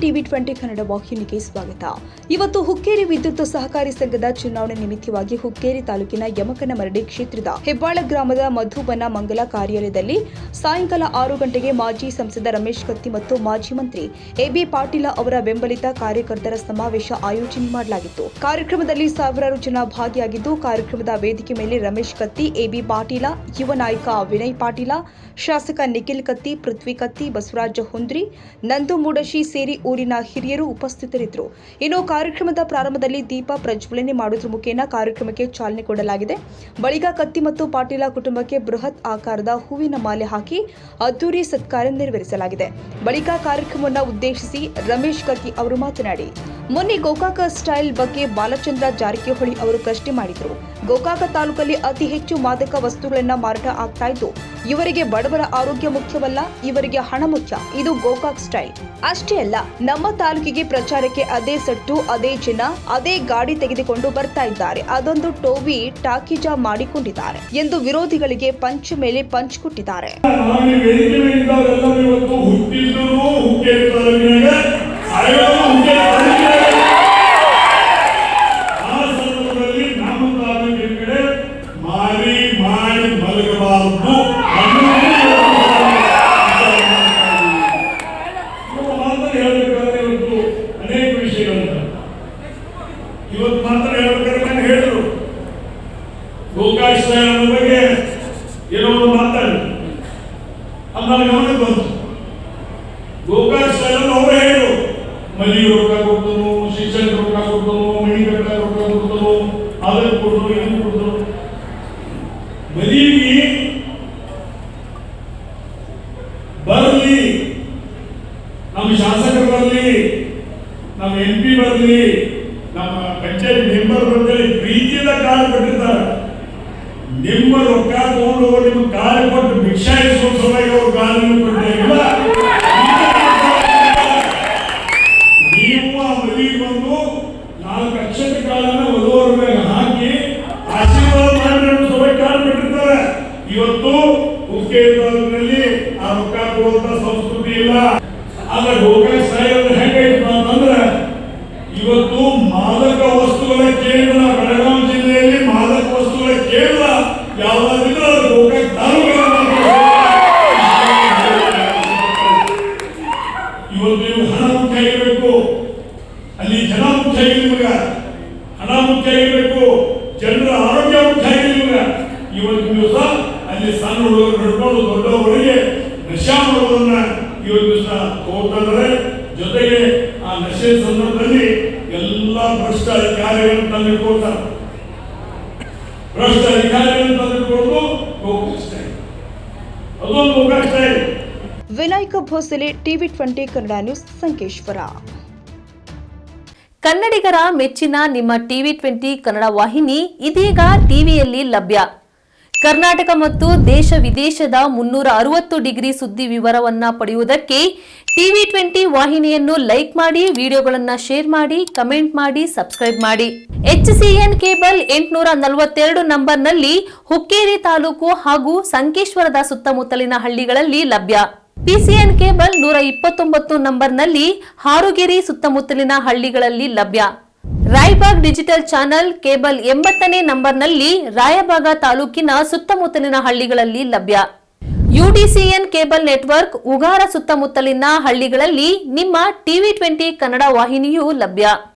TV 20 Kannada ವಾಹಿನಿಗೆ ಸ್ವಾಗತ. ಇವತ್ತು ಹುಕ್ಕೇರಿ ವಿದ್ಯುತ್ ಸಹಕಾರಿ ಸಂಘದ ಚುನಾವಣೆ ನಿಮಿತ್ತವಾಗಿ ಹುಕ್ಕೇರಿ ತಾಲೂಕಿನ ಯಮಕನಮರಡಿ ಕ್ಷೇತ್ರದ ಹೆಬ್ಬಾಳ ಗ್ರಾಮದ ಮಧುಬನ ಮಂಗಲ ಕಾರ್ಯಾಲಯದಲ್ಲಿ ಸಾಯಂಕಾಲ 6 ಗಂಟೆಗೆ ಮಾಜಿ ಸಂಸದ ರಮೇಶ್ ಕತ್ತಿ ಮತ್ತು ಮಾಜಿ ಮಂತ್ರಿ ಎಬಿ ಪಾಟೀಲ ಅವರ ಬೆಂಬಲಿತ ಕಾರ್ಯಕರ್ತರ ಸಮಾವೇಶ ಆಯೋಜನೆ ಮಾಡಲಾಗಿತ್ತು. ಕಾರ್ಯಕ್ರಮದಲ್ಲಿ ಸಾವಿರಾರು ಜನ ಭಾಗಿಯಾಗಿದ್ದು, ಕಾರ್ಯಕ್ರಮದ ವೇದಿಕೆ ಮೇಲೆ ರಮೇಶ್ ಕತ್ತಿ, ಎಬಿ ಪಾಟೀಲ, ಯುವ ನಾಯಕ ವಿನಯ್ ಪಾಟೀಲ, ಶಾಸಕ ನಿಖಿಲ್ ಕತ್ತಿ, ಪೃಥ್ವಿ ಕತ್ತಿ, ಬಸವರಾಜ ಹುಂದ್ರಿ, ನಂದು ಮೂಡಶಿ ಸೇರಿ ಊರಿನ ಹಿರಿಯರು ಉಪಸ್ಥಿತರಿದ್ದರು. ಇನ್ನು ಕಾರ್ಯಕ್ರಮದ ಪ್ರಾರಂಭದಲ್ಲಿ ದೀಪ ಪ್ರಜ್ವಲನೆ ಮಾಡುವುದರ ಮುಖೇನ ಕಾರ್ಯಕ್ರಮಕ್ಕೆ ಚಾಲನೆ ಕೊಡಲಾಗಿದೆ. ಬಳಿಕ ಕತ್ತಿ ಮತ್ತು ಪಾಟೀಲ ಕುಟುಂಬಕ್ಕೆ ಬೃಹತ್ ಆಕಾರದ ಹೂವಿನ ಮಾಲೆ ಹಾಕಿ ಅದ್ದೂರಿ ಸತ್ಕಾರ ನೆರವೇರಿಸಲಾಗಿದೆ. ಬಳಿಕ ಕಾರ್ಯಕ್ರಮವನ್ನು ಉದ್ದೇಶಿಸಿ ರಮೇಶ್ ಕತ್ತಿ ಅವರು ಮಾತನಾಡಿ, ಮೊನ್ನೆ ಗೋಕಾಕ ಸ್ಟೈಲ್ ಬಗ್ಗೆ ಬಾಲಚಂದ್ರ ಜಾರಕಿಹೊಳಿ ಅವರು ಪ್ರಶ್ನೆ ಮಾಡಿದರು. ಗೋಕಾಕ ತಾಲೂಕಲ್ಲಿ ಅತಿ ಹೆಚ್ಚು ಮಾದಕ ವಸ್ತುಗಳನ್ನು ಮಾರಾಟ ಆಗ್ತಾ ಇದ್ದು, ಇವರಿಗೆ ಬಡವರ ಆರೋಗ್ಯ ಮುಖ್ಯವಲ್ಲ, ಇವರಿಗೆ ಹಣ ಮುಖ್ಯ. ಇದು ಗೋಕಾಕ್ ಸ್ಟೈಲ್. ಅಷ್ಟೇ ಅಲ್ಲ, ನಮ್ಮ ತಾಲೂಕಿಗೆ ಪ್ರಚಾರಕ್ಕೆ ಅದೇ ಸಟ್ಟು, ಅದೇ ಜನ, ಅದೇ ಗಾಡಿ ತೆಗೆದುಕೊಂಡು ಬರ್ತಾ ಇದ್ದಾರೆ. ಅದೊಂದು ಟೋವಿ ಟಾಕಿಜ ಮಾಡಿಕೊಂಡಿದ್ದಾರೆ ಎಂದು ವಿರೋಧಿಗಳಿಗೆ ಪಂಚ್ ಮೇಲೆ ಪಂಚ್ ಕೊಟ್ಟಿದ್ದಾರೆ. ಇವತ್ತು ಮಾತ್ರ ಹೇಳ್ಬೇಕಾದ್ರೆ ಹೇಳಿದ್ರು ಗೋಕಾಕ್ ಸ್ಟೈಲ್ ಬಗ್ಗೆ ಏನೋ ಒಂದು ಮಾತಾಡಿ ಆಮೇಲೆ ಗಮನಕ್ಕೆ ಬಂತು. ಗೋಕಾಕ್ ಸ್ಟೈಲ್ ಅವರೇ ಹೇಳಿದ್ರು, ಮದುವೆ ರೊಕ್ಕ ಕೊಡ್ತನು, ಶಿಕ್ಷಣ ರೊಕ್ಕ ಕೊಡ್ತನು, ಮನಿ ಕಟ್ಟ ರೊಕ್ಕ ಕೊಡ್ತನು, ಅದಕ್ಕೆ ಕೊಡ್ತನು, ಏನು ಕೊಡ್ತನು. ಮದುವೆಗೆ ಬರಲಿ, ನಮ್ಮ ಶಾಸಕರು ಬರಲಿ, ನಮ್ಮ MP ಬರಲಿ, ನಮ್ಮ ಪಂಚಾಯತ್ ಮೆಂಬರ್ ಬಂದಲ್ಲಿ ಪ್ರೀತಿಯಿಂದ ಕಾಲು ಕೊಟ್ಟಿರ್ತಾರೆ. ನಿಮ್ಮ ರೊಕ್ಕ ತಗೊಂಡು ನಿಮ್ಮ ಕಾಲು ಕೊಟ್ಟು ಭಿಕ್ಷಾಯಿಸುವ ಸಲುವಾಗಿ ಅವ್ರು ಕಾಲನ್ನು ಕೊಟ್ಟಿಲ್ಲ. ನೀವು ಆ ಮದುವೆಗೆ ಬಂದು 4 ಅಕ್ಷತೆ ಕಾಲನ್ನು ವಧುವರ ಮೇಲೆ ಹಾಕಿ ಆಶೀರ್ವಾದ ಮಾಡಿ ಸಲುವಾಗಿ ಕಾಲು ಕೊಟ್ಟಿರ್ತಾರೆ. ಇವತ್ತು ಹುಕ್ಕೇರಿ ತಾಲೂಕಿನಲ್ಲಿ ಆ ರೊಕ್ಕ ಕೊಡುವಂತ ಸಂಸ್ಕೃತಿ ಇಲ್ಲ. ಆದ್ರೆ ಗೋಕಾಕ್ ಸ್ಟೈಲ್ ಹೆಂಗೈತೆ ಅಂತಂದ್ರೆ, ಇವತ್ತು ಮಾದಕ ವಸ್ತುಗಳ ಕೇಂದ್ರ ಬೆಳಗಾವಿ ಜಿಲ್ಲೆಯಲ್ಲಿ ಮಾದಕ ವಸ್ತುಗಳ ಕೇಂದ್ರ ಯಾವುದಾದ್ರೂ ಅದು ಗೋಕಾಕ್ ತಾಲೂಕು. ಇವತ್ತು ನೀವು ಹಣ ಮುಖ್ಯ ಆಗಿರಬೇಕು, ಅಲ್ಲಿ ಜನ ಮುಖ್ಯ ಆಗಿದೆ. ನಿಮಗ ಹಣ ಮುಖ್ಯ ಆಗಿರಬೇಕು, ಜನರ ಆರೋಗ್ಯ ಮುಖ್ಯ ಆಗಿದೆ. ನಿಮಗ ಇವತ್ತು ದಿವಸ ಅಲ್ಲಿ ಸಣ್ಣ ಹುಡುಗರು ಹಿಡ್ಕೊಂಡು ದೊಡ್ಡವರಿಗೆ ನಶಾ ಮಾಡುವುದನ್ನ ಇವತ್ತು ದಿವಸ ತೋರ್ತಾರೆ. ಜೊತೆಗೆ ಆ ನಶೆ ಸಂದರ್ಭದಲ್ಲಿ ಎಲ್ಲ ಭ್ರಷ್ಟ ಅಧಿಕಾರಿಗಳನ್ನು ತಂದಿಟ್ಕೊಳ್ತಾರೆ. ಭ್ರಷ್ಟ ಅಧಿಕಾರಿಗಳನ್ನು ತಂದಿಟ್ಕೊಂಡು ಅದೊಂದು Gokak style. Vinayaka Bhosale, TV 20 Kannada news, Sankeshwar. ಕನ್ನಡಿಗರ ಮೆಚ್ಚಿನ ನಿಮ್ಮ ಟಿವಿ 20 ಕನ್ನಡ ವಾಹಿನಿ ಇದೀಗ ಟಿವಿಯಲ್ಲಿ ಲಭ್ಯ. ಕರ್ನಾಟಕ ಮತ್ತು ದೇಶ ವಿದೇಶದ 360 ಡಿಗ್ರಿ ಸುದ್ದಿ ವಿವರವನ್ನ ಪಡೆಯುವುದಕ್ಕೆ ಟಿವಿ 20 ವಾಹಿನಿಯನ್ನು ಲೈಕ್ ಮಾಡಿ, ವಿಡಿಯೋಗಳನ್ನು ಶೇರ್ ಮಾಡಿ, ಕಮೆಂಟ್ ಮಾಡಿ, ಸಬ್ಸ್ಕ್ರೈಬ್ ಮಾಡಿ. HCN ಕೇಬಲ್ 842 ನಂಬರ್ನಲ್ಲಿ ಹುಕ್ಕೇರಿ ತಾಲೂಕು ಹಾಗೂ ಸಂಕೇಶ್ವರದ ಸುತ್ತಮುತ್ತಲಿನ ಹಳ್ಳಿಗಳಲ್ಲಿ ಲಭ್ಯ. PCN ಕೇಬಲ್ 129 ನಂಬರ್ನಲ್ಲಿ ಹಾರುಗೆರೆ ಸುತ್ತಮುತ್ತಲಿನ ಹಳ್ಳಿಗಳಲ್ಲಿ ಲಭ್ಯ. ರಾಯಬಾಗ್ ಡಿಜಿಟಲ್ ಚಾನೆಲ್ ಕೇಬಲ್ 80ನೇ ನಂಬರ್ನಲ್ಲಿ ರಾಯಬಾಗ ತಾಲೂಕಿನ ಸುತ್ತಮುತ್ತಲಿನ ಹಳ್ಳಿಗಳಲ್ಲಿ ಲಭ್ಯ. UDCN ಕೇಬಲ್ ನೆಟ್ವರ್ಕ್ ಉಗಾರ ಸುತ್ತಮುತ್ತಲಿನ ಹಳ್ಳಿಗಳಲ್ಲಿ ನಿಮ್ಮ ಟಿವಿ 20 ಕನ್ನಡ ವಾಹಿನಿಯೂ ಲಭ್ಯ.